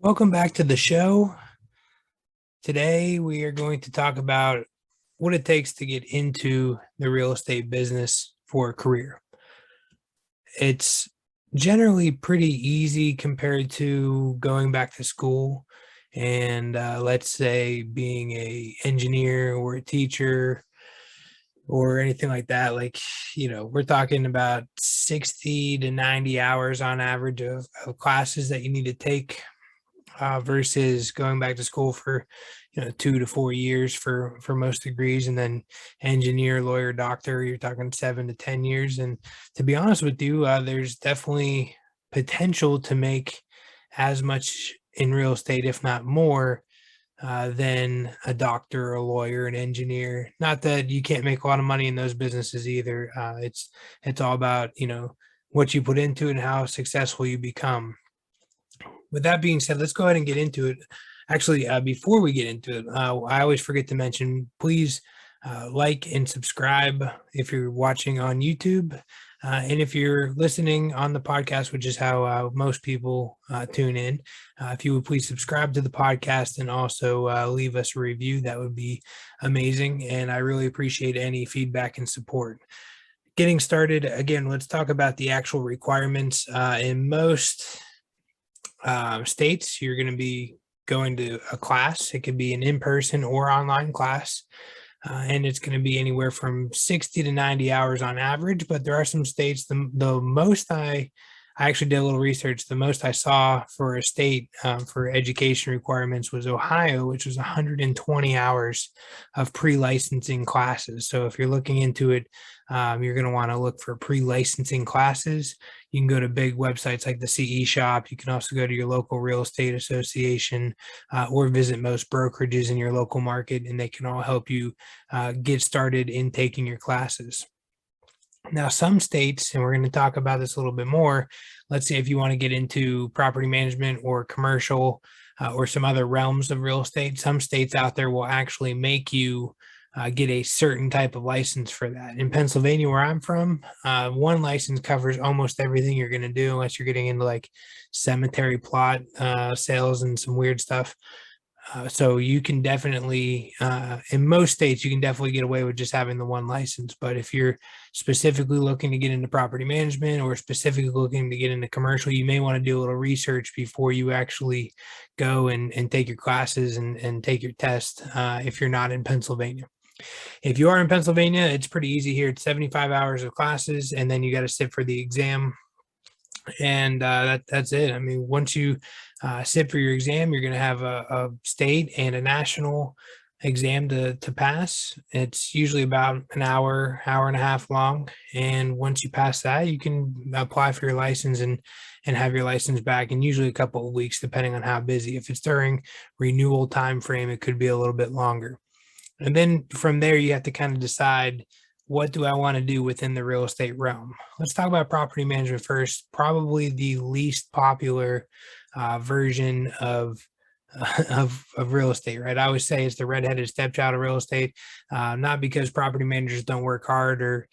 Welcome back to the show. Today, we are going to talk about what it takes to get into the real estate business for a career. It's generally pretty easy compared to going back to school and let's say being a engineer or a teacher or anything like that. We're talking about 60 to 90 hours on average of classes that you need to take versus going back to school for 2 to 4 years for most degrees, and then engineer, lawyer, doctor, you're talking 7 to 10 years. And to be honest with you, there's definitely potential to make as much in real estate, if not more, than a doctor, a lawyer, an engineer. Not that you can't make a lot of money in those businesses either. It's all about what you put into it and how successful you become. With that being said, let's go ahead and get into it. Actually, before we get into it, I always forget to mention, please like and subscribe if you're watching on YouTube. And if you're listening on the podcast, which is how most people tune in, if you would please subscribe to the podcast and also leave us a review, that would be amazing. And I really appreciate any feedback and support. Getting started, again, let's talk about the actual requirements. In most states, you're going to be going to a class. It could be an in-person or online class, and it's going to be anywhere from 60 to 90 hours on average. But there are some states, the most I actually did a little research. The most I saw for a state for education requirements was Ohio, which was 120 hours of pre-licensing classes. So if you're looking into it, you're going to want to look for pre-licensing classes. You can go to big websites like the CE Shop. You can also go to your local real estate association or visit most brokerages in your local market, and they can all help you get started in taking your classes. Now, some states, and we're going to talk about this a little bit more, let's say if you want to get into property management or commercial or some other realms of real estate, some states out there will actually make you get a certain type of license for that. In Pennsylvania, where I'm from, one license covers almost everything you're going to do, unless you're getting into like cemetery plot sales and some weird stuff. So you can definitely, in most states, you can definitely get away with just having the one license. But if you're specifically looking to get into property management or specifically looking to get into commercial, you may want to do a little research before you actually go and take your classes and take your test if you're not in Pennsylvania. If you are in Pennsylvania, it's pretty easy here. It's 75 hours of classes, and then you got to sit for the exam. And that's it. I mean, once you sit for your exam, you're going to have a state and a national exam to pass. It's usually about an hour, hour and a half long. And once you pass that, you can apply for your license and have your license back in usually a couple of weeks, depending on how busy. If it's during renewal time frame, it could be a little bit longer. And then from there, you have to kind of decide, what do I want to do within the real estate realm? Let's talk about property management first. Probably the least popular version of real estate, right? I always say it's the redheaded stepchild of real estate, not because property managers don't work hard or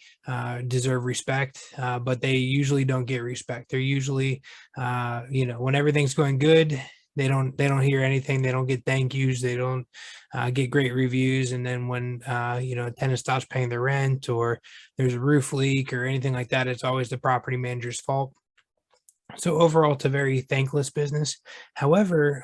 deserve respect, but they usually don't get respect. They're usually, when everything's going good, they don't hear anything. They don't get thank yous. They don't get great reviews. And then when a tenant stops paying their rent or there's a roof leak or anything like that, it's always the property manager's fault. So overall, it's a very thankless business. However,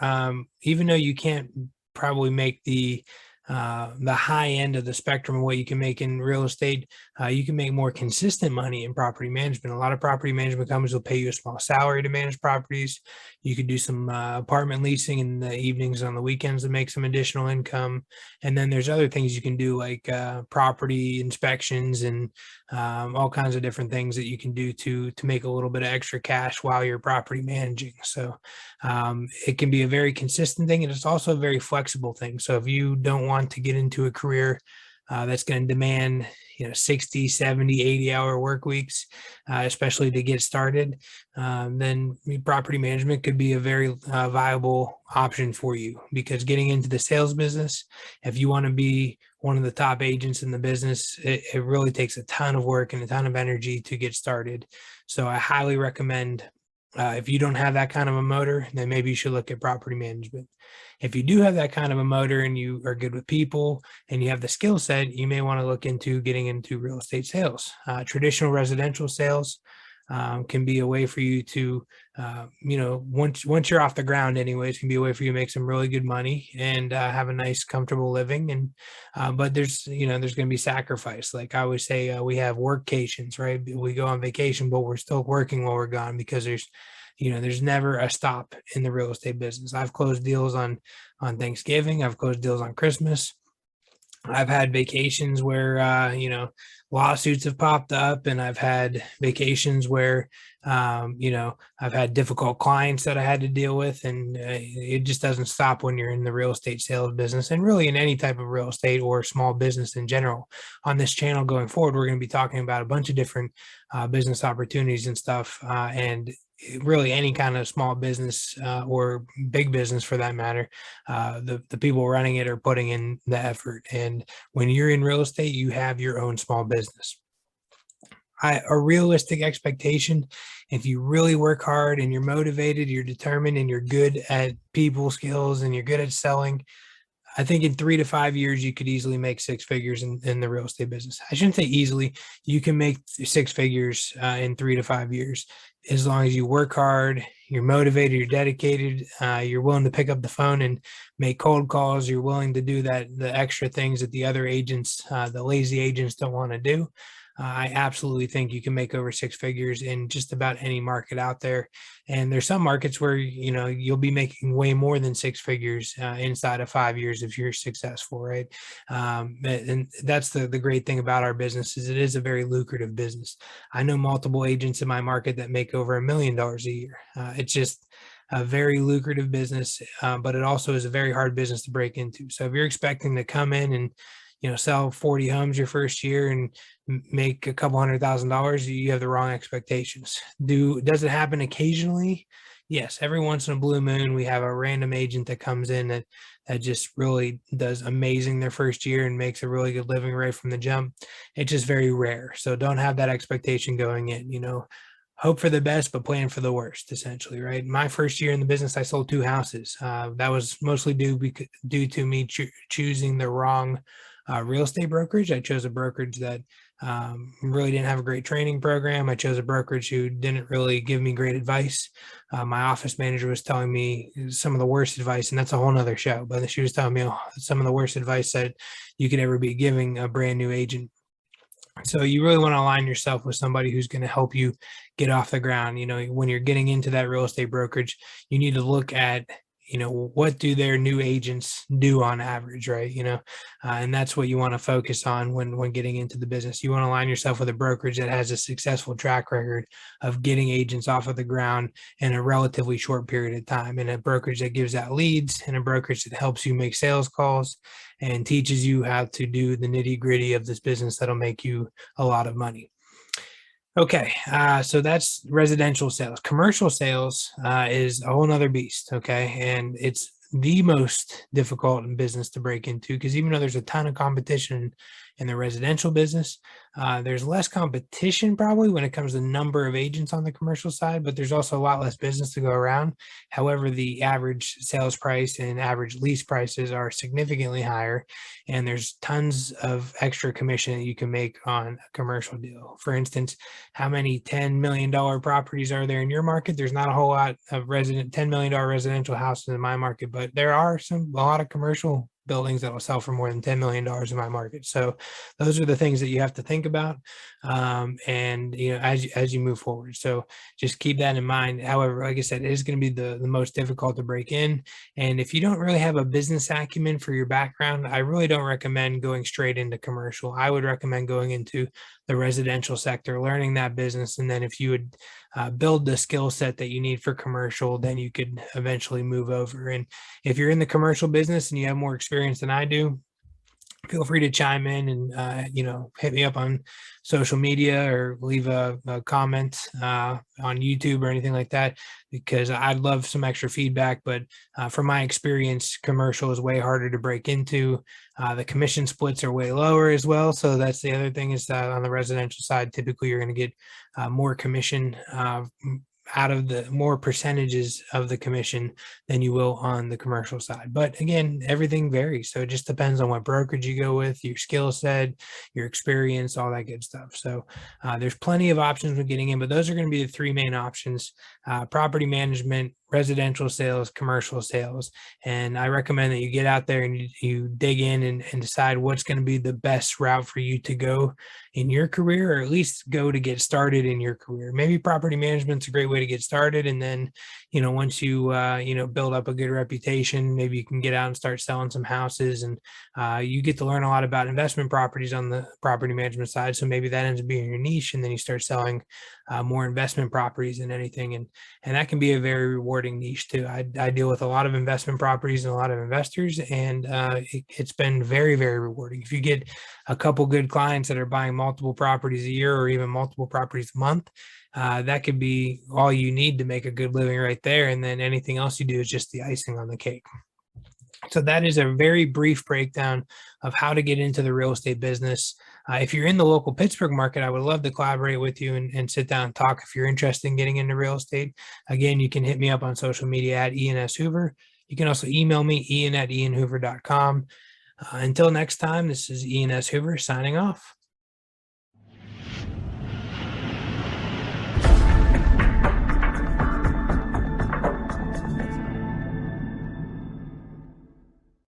even though you can't probably make the high end of the spectrum of what you can make in real estate, you can make more consistent money in property management. A lot of property management companies will pay you a small salary to manage properties. You could do some apartment leasing in the evenings on the weekends to make some additional income. And then there's other things you can do, like property inspections and all kinds of different things that you can do to make a little bit of extra cash while you're property managing. So it can be a very consistent thing, and it's also a very flexible thing. So if you don't want to get into a career that's going to demand 60, 70, 80-hour work weeks, especially to get started, then property management could be a very viable option for you. Because getting into the sales business, if you want to be one of the top agents in the business, it really takes a ton of work and a ton of energy to get started. So I highly recommend If you don't have that kind of a motor, then maybe you should look at property management. If you do have that kind of a motor and you are good with people and you have the skill set, you may want to look into getting into real estate sales. Traditional residential sales can be a way for you to, once you're off the ground, anyways, can be a way for you to make some really good money and have a nice, comfortable living. And but there's going to be sacrifice. Like I always say, we have workations, right? We go on vacation, but we're still working while we're gone because there's never a stop in the real estate business. I've closed deals on Thanksgiving. I've closed deals on Christmas. I've had vacations where lawsuits have popped up, and I've had vacations where I've had difficult clients that I had to deal with, and it just doesn't stop when you're in the real estate sales business, and really in any type of real estate or small business in general. On this channel going forward, we're going to be talking about a bunch of different business opportunities and stuff, and really any kind of small business or big business for that matter. The people running it are putting in the effort, and when you're in real estate, you have your own small business. A realistic expectation, if you really work hard and you're motivated, you're determined, and you're good at people skills and you're good at selling, I think in 3 to 5 years, you could easily make six figures in the real estate business. I shouldn't say easily. You can make six figures in 3 to 5 years as long as you work hard, you're motivated, you're dedicated, you're willing to pick up the phone and make cold calls. You're willing to do the extra things that the other agents, the lazy agents, don't want to do. I absolutely think you can make over six figures in just about any market out there. And there's some markets where, you'll be making way more than six figures inside of 5 years if you're successful, right? And that's the great thing about our business is it is a very lucrative business. I know multiple agents in my market that make over $1 million a year. It's just a very lucrative business, but it also is a very hard business to break into. So if you're expecting to come in and sell 40 homes your first year and make a couple $100,000, you have the wrong expectations. Does it happen occasionally? Yes, every once in a blue moon, we have a random agent that comes in that just really does amazing their first year and makes a really good living right from the jump. It's just very rare. So don't have that expectation going in, hope for the best, but plan for the worst, essentially, right? My first year in the business, I sold 2 houses. That was mostly due to me choosing the wrong real estate brokerage. I chose a brokerage that really didn't have a great training program. I chose a brokerage who didn't really give me great advice. My office manager was telling me some of the worst advice, and that's a whole nother show, but she was telling me some of the worst advice that you could ever be giving a brand new agent. So you really want to align yourself with somebody who's going to help you get off the ground. When you're getting into that real estate brokerage, you need to look at, what do their new agents do on average, right? And that's what you want to focus on when getting into the business. You want to align yourself with a brokerage that has a successful track record of getting agents off of the ground in a relatively short period of time, and a brokerage that gives out leads, and a brokerage that helps you make sales calls and teaches you how to do the nitty gritty of this business that'll make you a lot of money. Okay, so that's residential sales. Commercial sales is a whole nother beast, okay? And it's the most difficult in business to break into because even though there's a ton of competition in the residential business, there's less competition probably when it comes to number of agents on the commercial side, but there's also a lot less business to go around. However, the average sales price and average lease prices are significantly higher, and there's tons of extra commission that you can make on a commercial deal. For instance, how many $10 million properties are there in your market? There's not a whole lot of $10 million residential houses in my market, but there are a lot of commercial buildings that will sell for more than $10 million in my market. So those are the things that you have to think about. And, as you move forward. So just keep that in mind. However, like I said, it is going to be the most difficult to break in. And if you don't really have a business acumen for your background, I really don't recommend going straight into commercial. I would recommend going into the residential sector, learning that business. And then if you would build the skill set that you need for commercial, then you could eventually move over. And if you're in the commercial business and you have more experience than I do, feel free to chime in and, hit me up on social media or leave a comment on YouTube or anything like that, because I'd love some extra feedback. But from my experience, commercial is way harder to break into. The commission splits are way lower as well. So that's the other thing is that on the residential side, typically you're going to get more commission out of the more percentages of the commission than you will on the commercial side. But again, everything varies. So it just depends on what brokerage you go with, your skill set, your experience, all that good stuff. So there's plenty of options with getting in, but those are going to be the three main options: property management, residential sales, commercial sales. And I recommend that you get out there and you dig in and decide what's going to be the best route for you to go in your career, or at least go to get started in your career. Maybe property management's a great way to get started. And then, once you, build up a good reputation, maybe you can get out and start selling some houses, and you get to learn a lot about investment properties on the property management side. So maybe that ends up being your niche, and then you start selling more investment properties than anything. And that can be a very rewarding niche too. I deal with a lot of investment properties and a lot of investors, and it's been very, very rewarding. If you get a couple good clients that are buying multiple properties a year or even multiple properties a month, that could be all you need to make a good living right there. And then anything else you do is just the icing on the cake. So that is a very brief breakdown of how to get into the real estate business. If you're in the local Pittsburgh market, I would love to collaborate with you and sit down and talk if you're interested in getting into real estate. Again, you can hit me up on social media at Ian S. Hoover. You can also email me, ian@ianhoover.com. Until next time, this is Ian S. Hoover signing off.